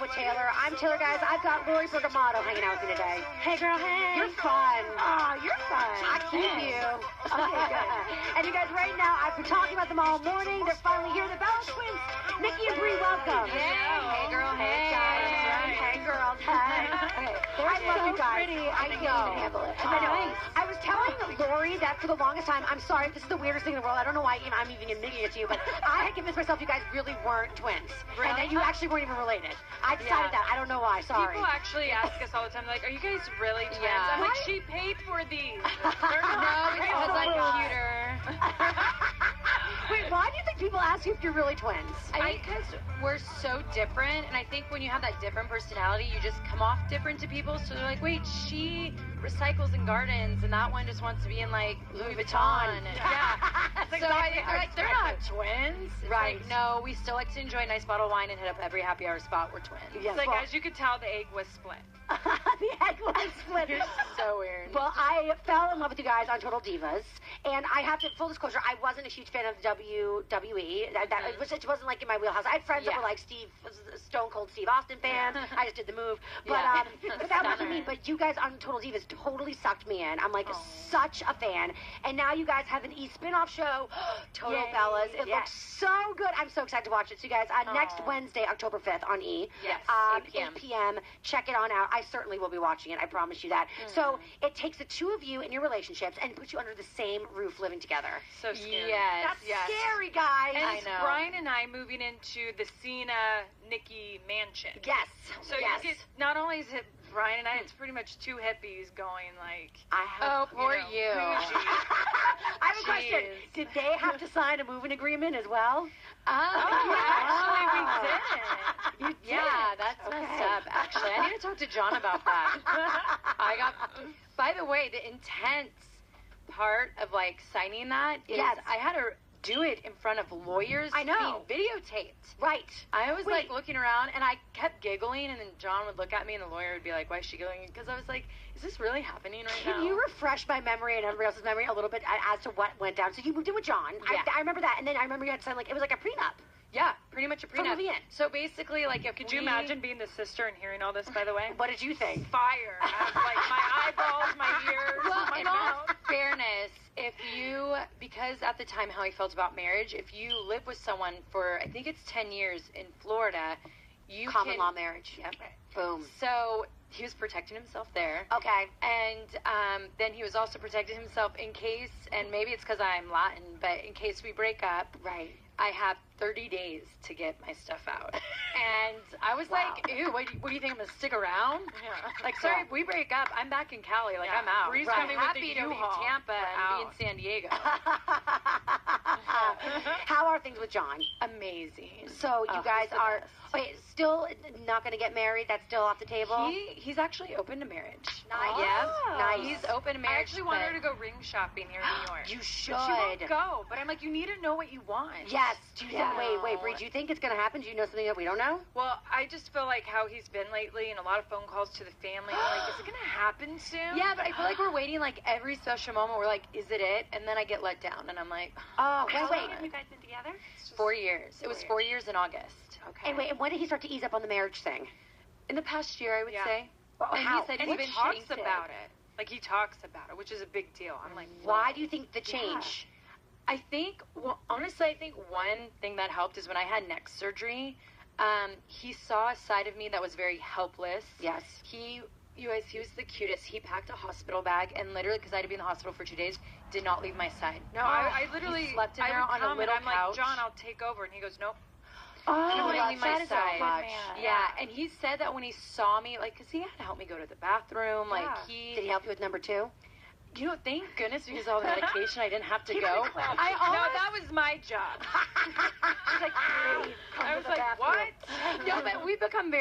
with Taylor. I'm Taylor, guys. I've got Lori Bergamato hanging out with me today. Hey, girl, hey. You're fun. Oh, you're fun. I keep you. Okay, good. And you guys, right now, I've been talking about them all morning. They're finally here. The Bella Twins. Nikki and Brie, welcome. Hey, girl, hey. Guys. Hey, girls. Hey. I love you guys. Pretty. I know. I know. I was telling Lori that for the longest time, I'm sorry, this is the weirdest thing in the world. I don't know why I'm even admitting it to you, but I had convinced myself you guys really weren't twins. Really? And that you actually weren't even related. I decided that. I don't know why. Sorry. People actually ask us all the time, like, are you guys really twins? Yeah. I'm like, she paid for these. No, because I'm cuter. Wait, why do you think people ask you if you're really twins? I think because we're so different, and I think when you have that different personality, you just come off different to people. So they're like, wait, she recycles and gardens, and that one just wants to be in like Louis Vuitton. Yeah. That's So I think exactly they're not twins. It's Right. Like, no, we still like to enjoy a nice bottle of wine and hit up every happy hour spot. We're twins. Yes, It's like, well, as you could tell, the egg was split. the egg was split. You're so weird. Well, I fell in love with you guys on Total Divas, and I have to, full disclosure, I wasn't a huge fan of WWE. It wasn't like in my wheelhouse. I had friends that were like Stone Cold Steve Austin fans. I just did the move. But, but that wasn't me. But you guys on Total Divas totally sucked me in. I'm like such a fan. And now you guys have an E spin-off show, Total Yay. Bellas. It looks so good. I'm so excited to watch it. So you guys, next Wednesday, October 5th on E. Yes, 8 8 p.m. Check it on out. I certainly will be watching it. I promise you that. So it takes the two of you in your relationships and puts you under the same roof living together. So scary. Yes, That's yes. scary, guys. And I it's know. Brian and I moving into the Cena-Nikki mansion. Yes. So yes. you get, not only is it Brian and I, it's pretty much two hippies going like, I have. Oh, poor know, you. I have a question. Jeez. Did they have to sign a moving agreement as well? actually we didn't. You did. Yeah, that's messed up, actually. I need to talk to John about that. By the way, the intense part of, like, signing that is Yes. I had to do it in front of lawyers I know. being videotaped. Right. I was, Wait. like, looking around, and I kept giggling, and then John would look at me, and the lawyer would be like, why is she giggling? Because I was like, is this really happening right now? Can you refresh my memory and everybody else's memory a little bit as to what went down? So you moved in with John. Yeah. I remember that. And then I remember you had to sign, like, it was like a prenup. Yeah, pretty much a For prenup. moving in. So basically, like, if Could you imagine being the sister and hearing all this, by the way? What did you think? Fire. I was like, my eyeballs, my ears, Well, my in all mouth. fairness, if you, because at the time how I felt about marriage, if you live with someone for, I think it's 10 years in Florida, you Common can, law marriage. Yep. Boom. So he was protecting himself there. Okay. And then he was also protecting himself in case, and maybe it's because I'm Latin, but in case we break up, Right. I have 30 days to get my stuff out. And I was Wow. like, ew, what do you think, I'm going to stick around? Yeah. Like, sorry, if we break up, I'm back in Cali. Like, Yeah. I'm out. Bree's I'm coming with happy the to be in U-Haul. Tampa We're and be in San Diego. How are things with John? Amazing. So you Oh, guys he's the are best. wait, still not going to get married? That's still off the table? He's actually open to marriage. Nice. Yeah. Nice. He's open to marriage. I actually want her to but- go ring shopping here in New York. You should. But she won't go. But I'm like, you need to know what you want. Yes. Do you Yeah. think, wait, Bree, do you think it's going to happen? Do you know something that we don't know? Well, I just feel like how he's been lately and a lot of phone calls to the family. I'm like, is it going to happen soon? Yeah, but I feel like we're waiting like every special moment. We're like, is it it? And then I get let down, and I'm like, Oh, How wait. long have you guys been together? 4 years. It was 4 years in August. Okay. And wait, and when did he start to ease up on the marriage thing? In the past year, I would Yeah. say. Well, And how? he said and he's he been talks tainted. about it. Like, he talks about it, which is a big deal. I'm like, Why whoa. do you think the change? I think, well, honestly, I think one thing that helped is when I had neck surgery, he saw a side of me that was very helpless. Yes. You guys, he was the cutest. He packed a hospital bag and literally, because I had to be in the hospital for 2 days, did not leave my side. No, I literally He slept in I there would on a come little and I'm couch. like, John, I'll take over. And he goes, nope. Oh, He wouldn't my leave my God, that is so side. much. Yeah, and he said that when he saw me, like, because he had to help me go to the bathroom, like, Yeah. Did he help you with number 2? you know, thank goodness because of all the medication, I didn't have to Keep go. it close. I No, almost, that was my job. He's like, "Please, come I to was the like, bathroom." what? no, but we've become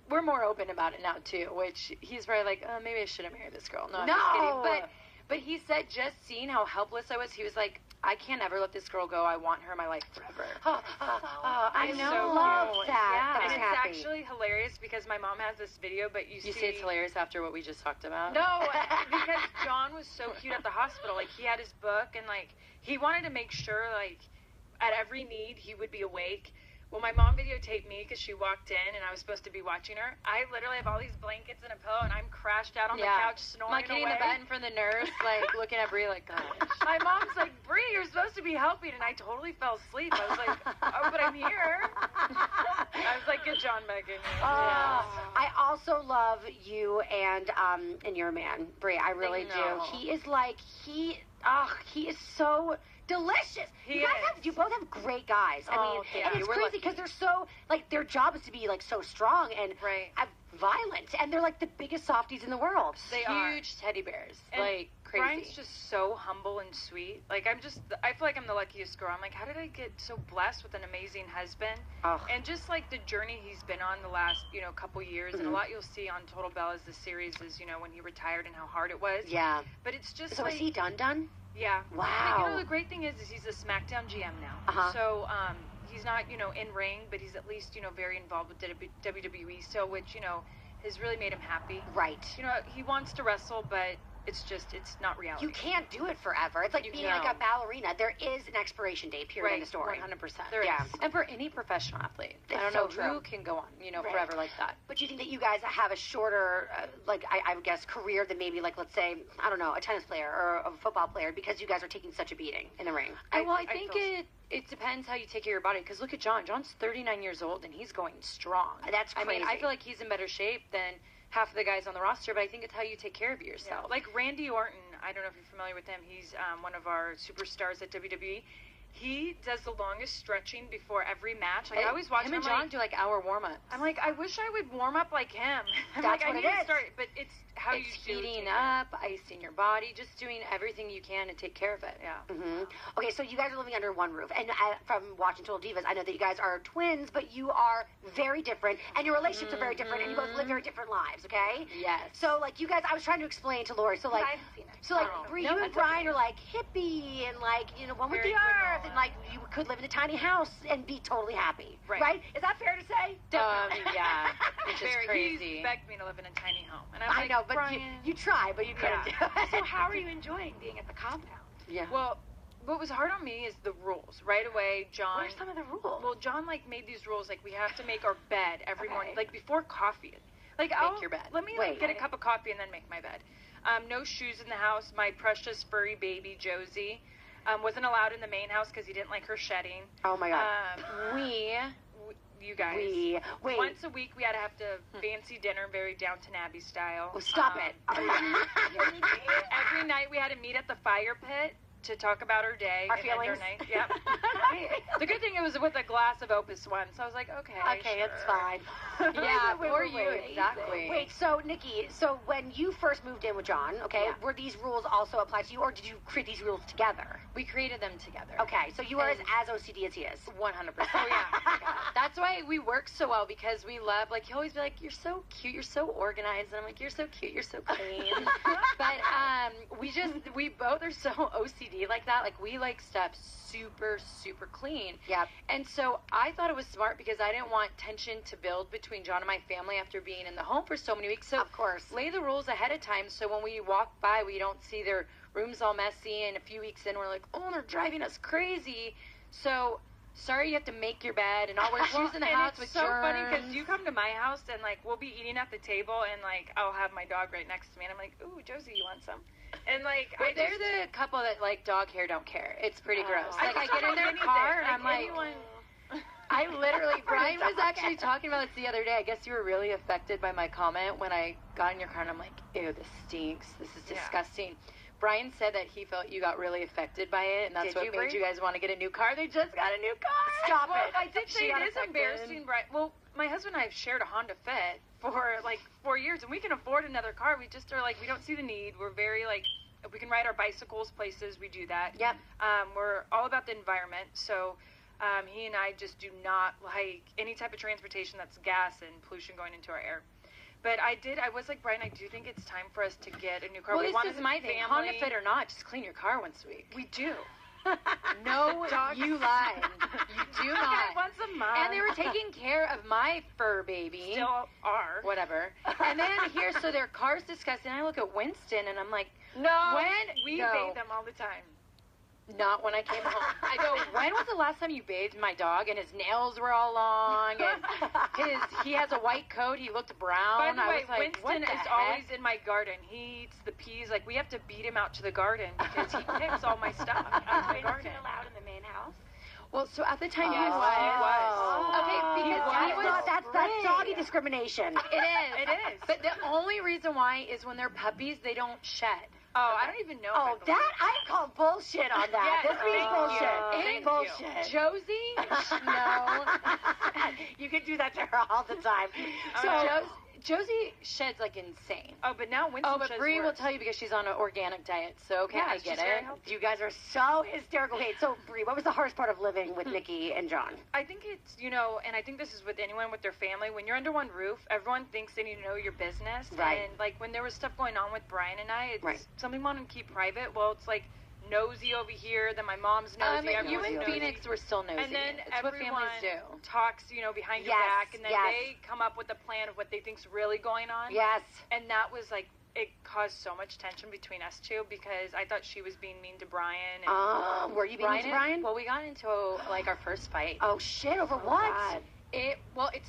we're more open about it now, too, which he's probably like, oh, maybe I shouldn't marry this girl. No, I'm just No. kidding. But he said just seeing how helpless I was, he was like, I can't ever let this girl go. I want her in my life forever. I know. love So that. Yeah. That was And it's happy. actually hilarious because my mom has this video, but you You see... say it's hilarious after what we just talked about? No, because John was so cute at the hospital. Like, he had his book, and, like, he wanted to make sure, like, at every need, he would be awake. Well, my mom videotaped me because she walked in and I was supposed to be watching her. I literally have all these blankets and a pillow and I'm crashed out on the couch snoring I'm like getting away. the bed for the nurse, like looking at Brie like, gosh. My mom's like, Brie, you're supposed to be helping, and I totally fell asleep. I was like, oh, but I'm here. I was like, good John, Megan. I also love you and your man, Brie. I really do. He is like he is so delicious. You both have great guys. I mean, and it's crazy because they're so like their job is to be like so strong and violent, and they're like the biggest softies in the world. They are huge teddy bears, and like crazy. Brian's just so humble and sweet. Like I feel like I'm the luckiest girl. I'm like, how did I get so blessed with an amazing husband? And just like the journey he's been on the last couple years, and a lot you'll see on Total Bellas, the series is when he retired and how hard it was. Yeah. But it's just so like, is he done? Yeah. Wow. But, the great thing is he's a SmackDown GM now. So he's not in ring, but he's at least very involved with WWE. So which has really made him happy. Right. He wants to wrestle, but it's not reality. You can't do it forever. It's like being like a ballerina. There is an expiration date period in the story. 100%. There is. And for any professional athlete, it's I don't know who can go on, forever like that. But do you think that you guys have a shorter, I would guess, career than maybe let's say, I don't know, a tennis player or a football player because you guys are taking such a beating in the ring? I think it depends how you take care of your body. Because look at John. John's 39 years old and he's going strong. That's crazy. I mean, I feel like he's in better shape than half of the guys on the roster, but I think it's how you take care of yourself. Yeah. Like Randy Orton, I don't know if you're familiar with him. He's one of our superstars at WWE. He does the longest stretching before every match. Like I always watch him and John do like hour warm-ups. I'm like, I wish I would warm up like him. That's like, what I it need is. To start, but it's how it's heating up, icing your body, just doing everything you can to take care of it. Yeah. Mm-hmm. Okay, so you guys are living under one roof, and from watching Total Divas, I know that you guys are twins, but you are very different, and your relationships are very different, and you both live very different lives. Okay. Yes. So like you guys, I was trying to explain to Lori. So like, Brie, you and Brian are like hippie and like one with the earth, and like you could live in a tiny house and be totally happy. Right? Is that fair to say? Yeah. Which is crazy. He begged me to live in a tiny home, and I'm I like, know, but Brian, you try, but you couldn't do it. So how are you enjoying being at the compound? Yeah. Well, what was hard on me is the rules. Right away, John. What are some of the rules? Well, John made these rules we have to make our bed every morning, before coffee. I'll your bed. Let me get a cup of coffee and then make my bed. No shoes in the house. My precious furry baby Josie wasn't allowed in the main house because he didn't like her shedding. Oh my God. You guys. Wait. Once a week we had to have fancy dinner, very Downton Abbey style. Oh, stop it. Every night we had to meet at the fire pit to talk about our day. Our feelings. Night. Yep. The good thing it was with a glass of Opus One, so I was like, okay, sure. It's fine. Yeah, for you, exactly. Wait, so Nikki, when you first moved in with John, were these rules also applied to you, or did you create these rules together? We created them together. Okay, so you are as OCD as he is. 100%. Oh, yeah. That's why we work so well, because we love, he'll always be like, you're so cute, you're so organized, and I'm like, you're so cute, you're so clean. But we both are so OCD like that. We like stuff super, super clean. Yep. And so I thought it was smart because I didn't want tension to build between John and my family after being in the home for so many weeks. So of course, lay the rules ahead of time so when we walk by, we don't see their rooms all messy, and a few weeks in, we're like, oh, they're driving us crazy. So sorry you have to make your bed and all wear shoes in the house with germs. It's so funny because you come to my house and we'll be eating at the table and I'll have my dog right next to me and I'm like, ooh, Josie, you want some? And but they're the couple that dog hair don't care. It's pretty gross. I get in their car and I'm like, I literally, Brian was actually talking about this the other day. I guess you were really affected by my comment when I got in your car and I'm like, ew, this stinks. This is disgusting. Brian said that he felt you got really affected by it, and that's what made you guys want to get a new car. They just got a new car. Stop it. I did say it is embarrassing, Brian. Well, my husband and I have shared a Honda Fit for 4 years, and we can afford another car. We just are we don't see the need. We're very if we can ride our bicycles places, we do that. Yep. We're all about the environment, so he and I just do not like any type of transportation that's gas and pollution going into our air. But I was like, Brian, I do think it's time for us to get a new car. Well, this is my thing. Honda Fit or not, just clean your car once a week. We do. No, you lied. You do not. Once a month. And they were taking care of my fur baby. Still are. Whatever. And then so their car's disgusting. I look at Winston and I'm like, no. We bathe them all the time. Not when I came home. I go, when was the last time you bathed my dog? And his nails were all long. And he has a white coat. He looked brown. By the way, I was like, Winston is always in my garden. He eats the peas. Like, we have to beat him out to the garden because he picks all my stuff out of the garden. allowed in the main house? Well, so at the time He he was. Okay, because That's doggy discrimination. It is. It is. But the only reason why is when they're puppies, they don't shed. Oh, I don't even know. Oh, that I call bullshit on that. Yes, This means thank bullshit. you. It's Thank bullshit. Josie? No. You can do that to her all the time. So Josie sheds like insane. Oh, but now Winston but sheds Bree will worse. tell you because she's on an organic diet. So okay, I she's get very it. healthy. You guys are so hysterical. Okay, so Bree, what was the hardest part of living with Nikki and John? I think it's, and I think this is with anyone with their family. When you're under one roof, everyone thinks they need to know your business. Right. And, like, when there was stuff going on with Brian and I, it's Right. something we want to keep private. Well, it's, like, nosy over here, then my mom's nosy, You everyone's and nosy. Phoenix were still nosy. And then it's what everyone families do. talks, behind your Yes, back, and then yes. they come up with a plan of what they think's really going on. Yes. And that was, like, it caused so much tension between us two because I thought she was being mean to Brian. And Were you being mean to Brian? Well, we got into like our first fight. Oh shit! Over what? God. It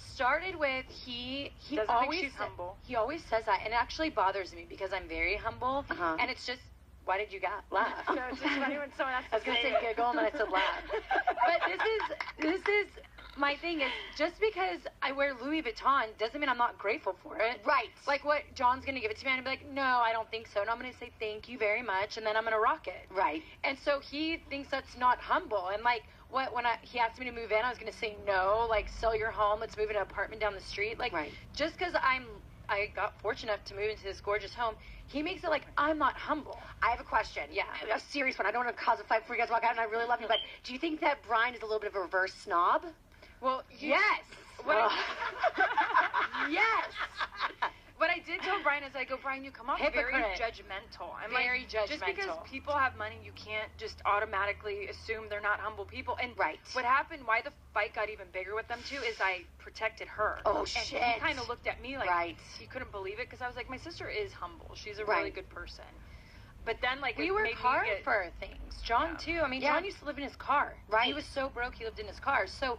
started with he Doesn't always think she's humble. He always says that, and it actually bothers me because I'm very humble, Uh-huh. and it's just. Why did you laugh? No, it's just funny when someone has to I was gonna say giggle, and then I said laugh. But this is my thing is just because I wear Louis Vuitton doesn't mean I'm not grateful for it. Right. Like what John's gonna give it to me, and I'm gonna be like, no, I don't think so. And I'm gonna say thank you very much, and then I'm gonna rock it. Right. And so he thinks that's not humble. And like when he asked me to move in, I was gonna say no, like sell your home, let's move in an apartment down the street. Like Right. just because I got fortunate enough to move into this gorgeous home, he makes it like I'm not humble. I have a question. Yeah. A serious one. I don't want to cause a fight before you guys walk out, and I really love you, but do you think that Brian is a little bit of a reverse snob? Well, Yes. Yes. What I did tell Brian is I go, Brian, you come off very Hypocrite. judgmental. I'm Very like, just because judgmental. people have money, you can't just automatically assume they're not humble people. And Right. what happened, why the fight got even bigger with them too, is I protected her. Oh, and shit. he kind of looked at me like Right. he couldn't believe it because I was like, my sister is humble. She's a Right. really good person. But then, like, We it work made me hard get, for things. John, Yeah. too. I mean, Yeah. John used to live in his car. Right. He was so broke, he lived in his car. So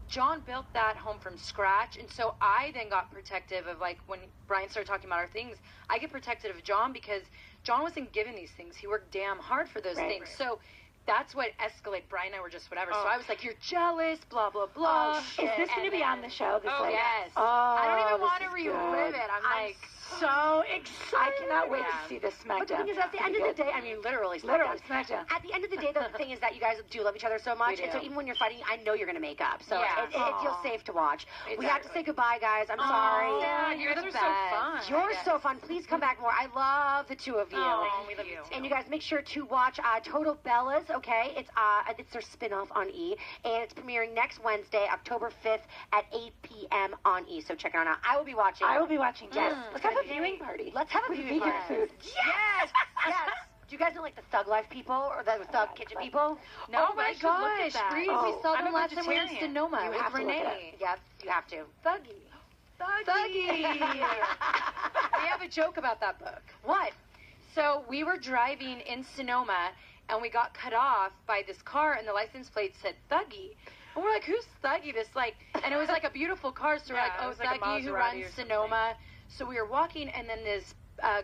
John built that home from scratch. And so I then got protective of, like, when Brian started talking about our things, I get protective of John because John wasn't given these things. He worked damn hard for those Right. things. So that's what escalated. Brian and I were just whatever. So Oh. I was like, you're jealous, blah, blah, blah. Is this going to be on the show? This Oh, like, Yes. Oh, I don't even this want to is relive good. it. I'm I'm like, so excited. I cannot wait Yeah. to see this But the SmackDown. thing is, at the end of the day, I mean, literally SmackDown. At the end of the day, though, the thing is that you guys do love each other so much, We and so do. even when you're fighting, I know you're going to make up. So Yeah. it feels safe to watch. We have to Exactly. say goodbye, guys. I'm sorry. Yeah, You're you the guys are so best. fun. You're so fun. Please come back more. I love the two of you. Oh, we love you too. And you guys make sure to watch Total Bellas, okay? It's their spin-off on E, and it's premiering next Wednesday, October 5th at 8 p.m. on E. So check it out. I will be watching. I will be watching. Yes. Let's have a viewing party. Let's have a With viewing vegan party. food. Yes. Yes. Do you guys know like the Thug Life people or the Thug Kitchen people? No, oh but I my should look at gosh, that. Bree, Oh, we saw I'm them a last time we were in vegetarian. Sonoma You with have to look it up. Renee. Yes, you have to. Thuggy. We have a joke about that book. What? So we were driving in Sonoma, and we got cut off by this car, and the license plate said Thuggy. And we're like, who's Thuggy? This like, and it was like a beautiful car, so we're Yeah, like, it oh, was like a Thuggy who Maserati runs or Sonoma. So we were walking, and then this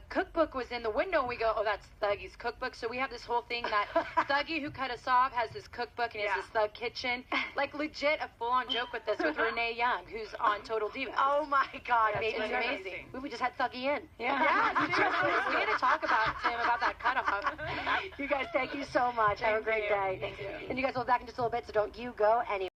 cookbook was in the window, and we go, oh, that's Thuggy's cookbook. So we have this whole thing that Thuggy, who cut us off, has this cookbook, and he has this Thug Kitchen. Like, legit, a full-on joke with this with Renee Young, who's on Total Divas. Oh my God! Yes, Maybe it's amazing. We just had Thuggy in. Yeah, seriously. We need to talk about Tim about that cutoff. You guys, thank you so much. Have a great day. Thank you. And you guys will be back in just a little bit, so don't you go anywhere.